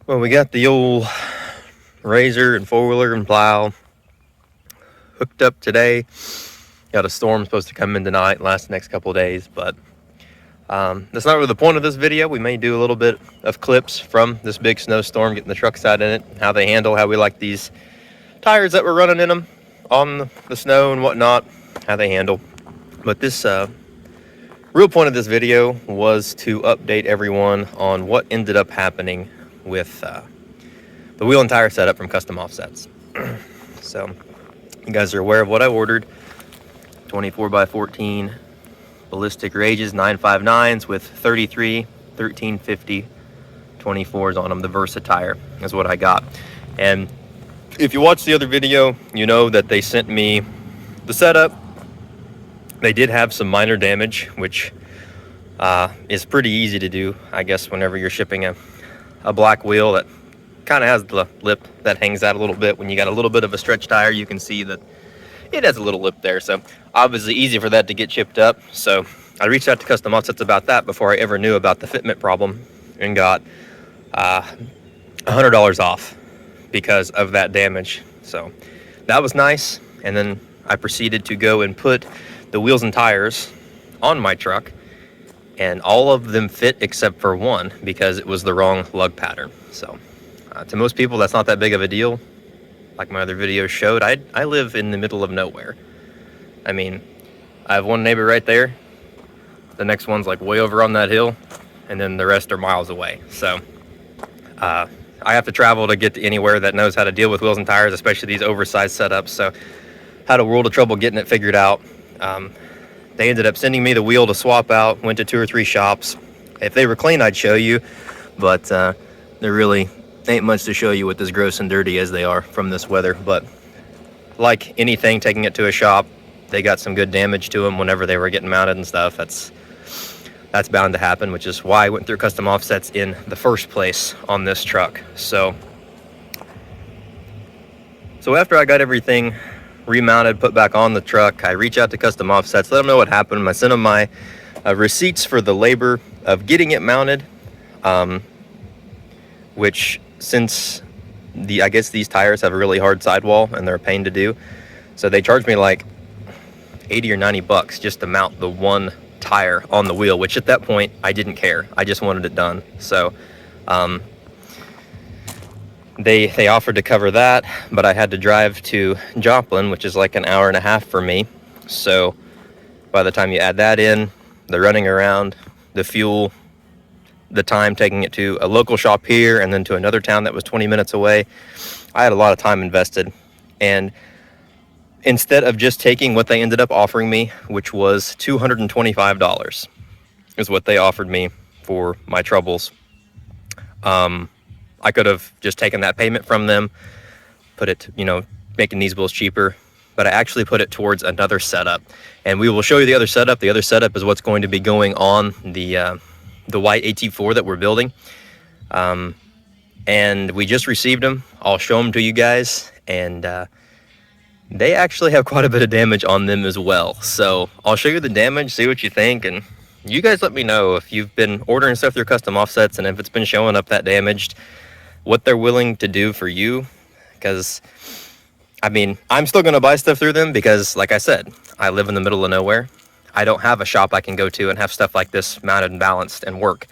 Well, we got the old razor and four-wheeler and plow hooked up today. Got a storm supposed to come in tonight and last the next couple of days, but that's not really the point of this video. We may do a little bit of clips from this big snowstorm, getting the truck side in it, how they handle, how we like these tires that we're running in them on the snow and whatnot, how they handle. But this real point of this video was to update everyone on what ended up happening with the wheel and tire setup from Custom Offsets. So you guys are aware of what I ordered. 24x14 ballistic rages 959s with 33 1350 24s on them. The Versa tire is what I got. And if you watched the other video, you know that they sent me the setup. They did have some minor damage, which is pretty easy to do, I guess, whenever you're shipping a black wheel that kind of has the lip that hangs out a little bit. When you got a little bit of a stretch tire, you can see that it has a little lip there, so obviously easy for that to get chipped up. So I reached out to Custom Offsets about that before I ever knew about the fitment problem, and got $100 off because of that damage. So that was nice. And then I proceeded to go and put the wheels and tires on my truck, and all of them fit except for one because it was the wrong lug pattern. So to most people, that's not that big of a deal. Like my other videos showed, I live in the middle of nowhere. I mean, I have one neighbor right there. The next one's like way over on that hill, and then the rest are miles away. So I have to travel to get to anywhere that knows how to deal with wheels and tires, especially these oversized setups. So had a world of trouble getting it figured out. They ended up sending me the wheel to swap out. Went to 2 or 3 shops. If they were clean, I'd show you, but there really ain't much to show you with as gross and dirty as they are from this weather. But like anything, taking it to a shop, they got some good damage to them whenever they were getting mounted and stuff. That's bound to happen, which is why I went through Custom Offsets in the first place on this truck. So after I got everything remounted, put back on the truck, I reach out to Custom Offsets, let them know what happened. I sent them my receipts for the labor of getting it mounted, which, since I guess these tires have a really hard sidewall and they're a pain to do, so they charged me like 80 or 90 bucks just to mount the one tire on the wheel, which at that point I didn't care. I just wanted it done. So they offered to cover that, but I had to drive to Joplin, which is like an hour and a half for me. So by the time you add that in, the running around, the fuel, the time taking it to a local shop here and then to another town that was 20 minutes away, I had a lot of time invested. And instead of just taking what they ended up offering me, which was $225 is what they offered me for my troubles, I could have just taken that payment from them, put it, making these wheels cheaper, but I actually put it towards another setup. And we will show you the other setup. The other setup is what's going to be going on the white AT4 that we're building. And we just received them. I'll show them to you guys, and they actually have quite a bit of damage on them as well. So I'll show you the damage, see what you think, and you guys let me know if you've been ordering stuff through Custom Offsets and if it's been showing up that damaged, what they're willing to do for you. Because I mean, I'm still going to buy stuff through them because, like I said, I live in the middle of nowhere. I don't have a shop I can go to and have stuff like this mounted and balanced and work.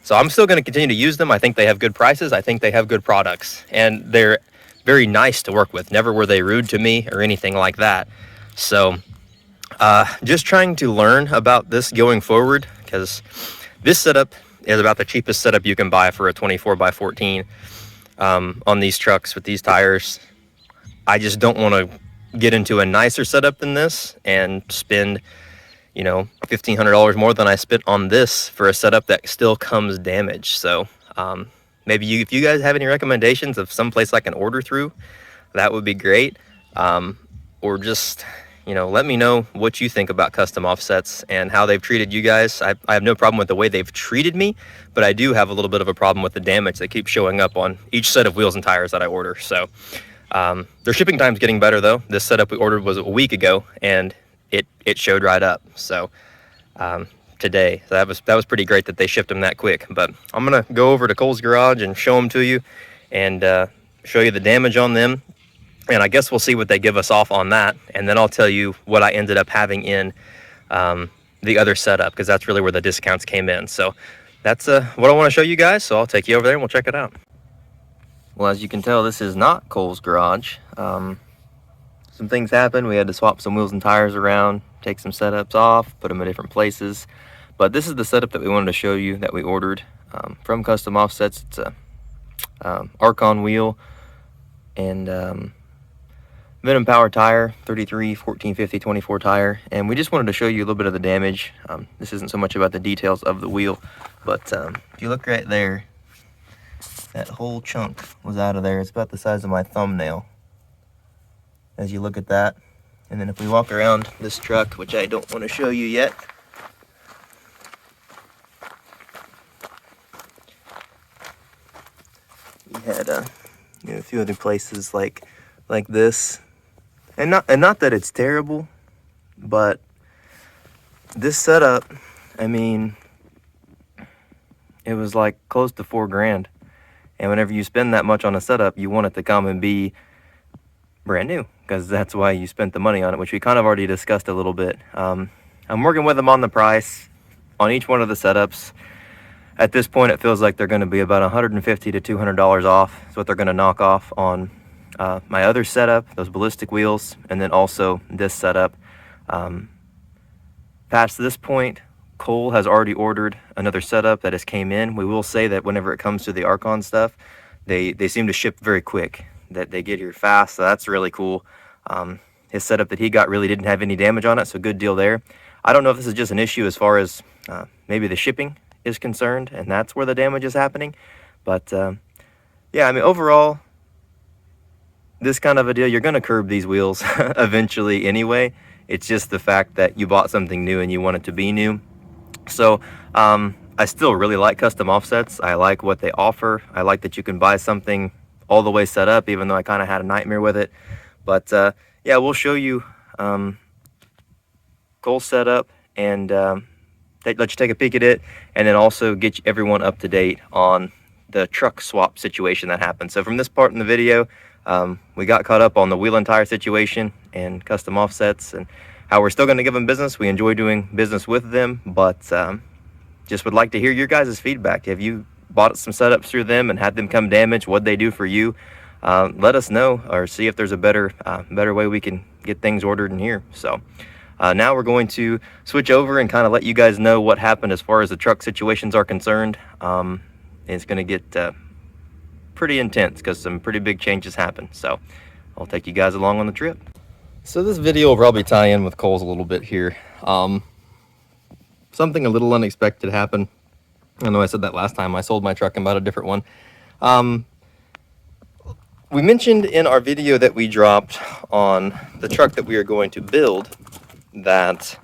So I'm still going to continue to use them. I think they have good prices. I think they have good products, and they're very nice to work with. Never were they rude to me or anything like that. So just trying to learn about this going forward, because this setup is about the cheapest setup you can buy for a 24x14 on these trucks with these tires. I just don't want to get into a nicer setup than this and spend $1,500 more than I spent on this for a setup that still comes damaged. So maybe if you guys have any recommendations of some place I can order through, that would be great. Or just let me know what you think about Custom Offsets and how they've treated you guys. I have no problem with the way they've treated me, but I do have a little bit of a problem with the damage that keeps showing up on each set of wheels and tires that I order. So their shipping time's getting better though. This setup we ordered was a week ago, and it showed right up. So today. So that was pretty great that they shipped them that quick. But I'm gonna go over to Cole's garage and show them to you, and show you the damage on them. And I guess we'll see what they give us off on that, and then I'll tell you what I ended up having in the other setup, because that's really where the discounts came in. So that's what I want to show you guys. So I'll take you over there and we'll check it out. Well, as you can tell, this is not Cole's garage. Some things happened. We had to swap some wheels and tires around, take some setups off, put them in different places. But this is the setup that we wanted to show you that we ordered from Custom Offsets. It's a Archon wheel and Venom Power tire, 33, 14, 50, 24 tire. And we just wanted to show you a little bit of the damage. This isn't so much about the details of the wheel, but if you look right there, that whole chunk was out of there. It's about the size of my thumbnail. As you look at that, and then if we walk around this truck, which I don't want to show you yet, we had a few other places like this, and not that it's terrible, but this setup, I mean, it was like close to $4 grand, and whenever you spend that much on a setup, you want it to come and be brand new, because that's why you spent the money on it, which we kind of already discussed a little bit. I'm working with them on the price on each one of the setups. At this point, it feels like they're going to be about $150 to $200 off. That's what they're going to knock off on my other setup, those ballistic wheels, and then also this setup. Past this point, Cole has already ordered another setup that has came in. We will say that whenever it comes to the Archon stuff, they seem to ship very quick, that they get here fast, so that's really cool. His setup that he got really didn't have any damage on it, so good deal there. I don't know if this is just an issue as far as maybe the shipping is concerned, and that's where the damage is happening. But yeah, I mean, overall, this kind of a deal, you're going to curb these wheels eventually anyway. It's just the fact that you bought something new and you want it to be new. So I still really like Custom Offsets. I like what they offer. I like that you can buy something all the way set up, even though I kind of had a nightmare with it. But yeah, we'll show you Cole's setup and let you take a peek at it, and then also get everyone up to date on the truck swap situation that happened. So from this part in the video, we got caught up on the wheel and tire situation and Custom Offsets and how we're still going to give them business. We enjoy doing business with them, but just would like to hear your guys' feedback. Have you bought some setups through them and had them come damaged? What'd they do for you? Let us know, or see if there's a better way we can get things ordered in here. So now we're going to switch over and kind of let you guys know what happened as far as the truck situations are concerned. It's going to get pretty intense because some pretty big changes happen. So I'll take you guys along on the trip. So this video will probably tie in with Cole's a little bit here. Something a little unexpected happened. I know I said that last time. I sold my truck and bought a different one. We mentioned in our video that we dropped on the truck that we are going to build that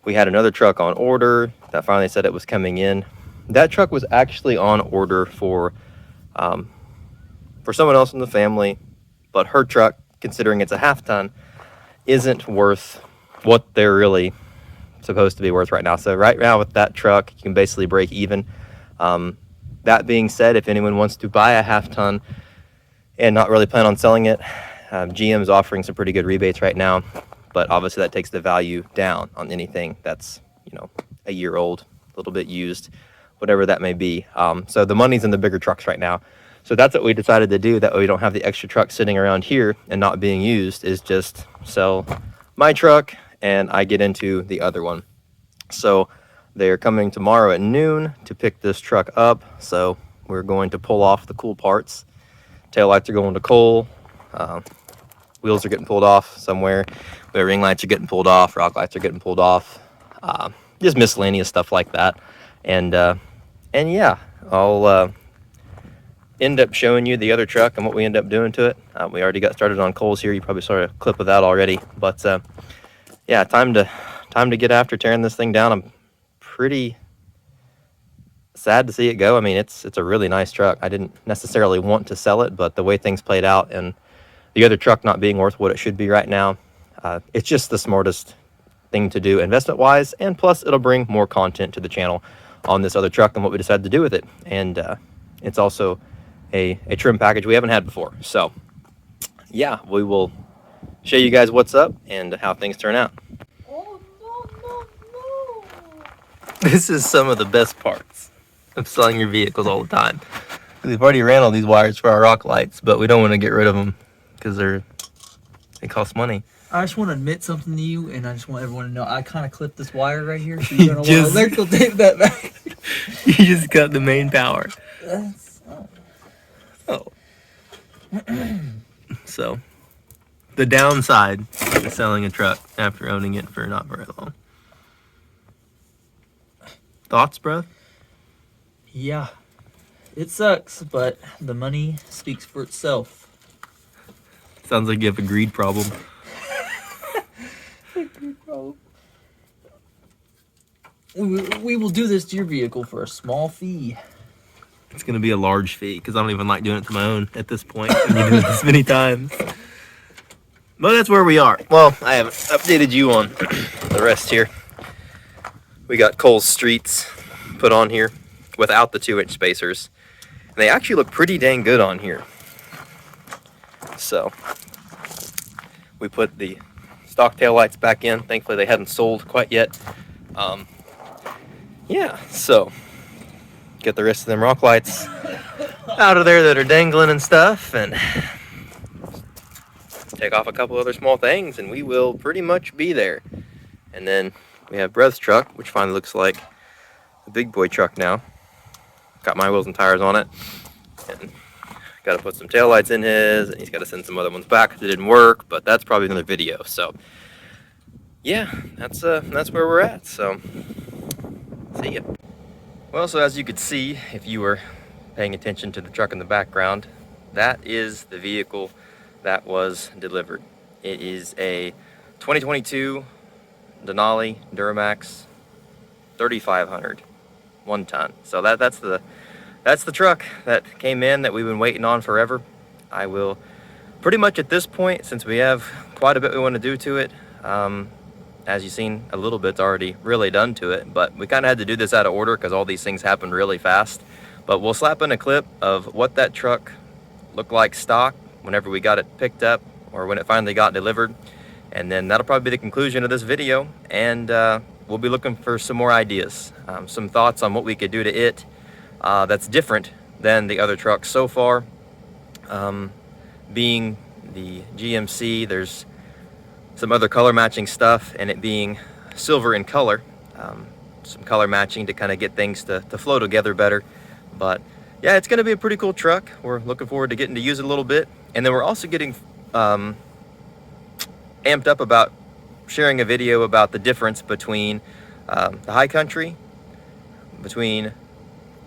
we had another truck on order that finally said it was coming in. That truck was actually on order for someone else in the family, but her truck, considering it's a half-ton, isn't worth what they're really supposed to be worth right now. So right now with that truck, you can basically break even. That being said, if anyone wants to buy a half-ton and not really plan on selling it, GM is offering some pretty good rebates right now, but obviously that takes the value down on anything that's, a year old, a little bit used, whatever that may be. So the money's in the bigger trucks right now. So that's what we decided to do, that way we don't have the extra truck sitting around here and not being used, is just sell my truck and I get into the other one. So they're coming tomorrow at noon to pick this truck up. So we're going to pull off the cool parts. Tail lights are going to Cole. Wheels are getting pulled off somewhere. The ring lights are getting pulled off. Rock lights are getting pulled off. Just miscellaneous stuff like that. And yeah, I'll end up showing you the other truck and what we end up doing to it. We already got started on Cole's here. You probably saw a clip of that already. But yeah, time to get after tearing this thing down. I'm pretty sad to see it go. I mean, it's a really nice truck. I didn't necessarily want to sell it, but the way things played out and the other truck not being worth what it should be right now, it's just the smartest thing to do investment wise, and plus it'll bring more content to the channel on this other truck and what we decided to do with it. And it's also a trim package we haven't had before. So yeah, we will show you guys what's up and how things turn out. Oh, no. This is some of the best parts of selling your vehicles all the time. We've already ran all these wires for our rock lights, but we don't want to get rid of them because they cost money. I just want to admit something to you, and I just want everyone to know I kind of clipped this wire right here, so you're going to want to electrical tape that back. You just got the main power. Oh. So, the downside to selling a truck after owning it for not very long. Thoughts, bro? Yeah, it sucks, but the money speaks for itself. Sounds like you have a greed problem. We will do this to your vehicle for a small fee. It's going to be a large fee because I don't even like doing it to my own at this point. When you do it this many times. But that's where we are. Well, I haven't updated you on the rest here. We got Cole's Streets put on here without the 2-inch spacers. And they actually look pretty dang good on here. So, we put the stock taillights back in. Thankfully, they hadn't sold quite yet. Yeah, so get the rest of them rock lights out of there that are dangling and stuff, and take off a couple other small things, and we will pretty much be there. And then we have Breth's truck, which finally looks like a big boy truck now. Got my wheels and tires on it, and got to put some taillights in his, and he's got to send some other ones back because it didn't work, but that's probably another video. So yeah, that's where we're at. So see ya. Well, so as you could see, if you were paying attention to the truck in the background, that is the vehicle that was delivered. It is a 2022 Denali Duramax 3500, 1 ton. So that's the truck that came in that we've been waiting on forever. I will pretty much at this point, since we have quite a bit we want to do to it, as you've seen, a little bit's already really done to it, but we kind of had to do this out of order because all these things happened really fast. But we'll slap in a clip of what that truck looked like stock whenever we got it picked up or when it finally got delivered. And then that'll probably be the conclusion of this video, and we'll be looking for some more ideas, some thoughts on what we could do to it that's different than the other trucks so far. Being the GMC, there's some other color matching stuff, and it being silver in color, some color matching to kind of get things to flow together better. But yeah, it's going to be a pretty cool truck. We're looking forward to getting to use it a little bit, and then we're also getting amped up about sharing a video about the difference between the High Country, between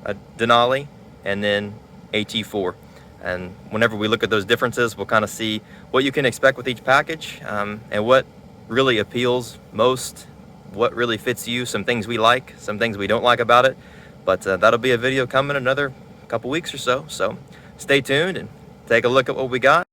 a Denali, and then AT4. And whenever we look at those differences, we'll kind of see what you can expect with each package, and what really appeals most, what really fits you, some things we like, some things we don't like about it. But that'll be a video coming in another couple weeks or so. So stay tuned and take a look at what we got.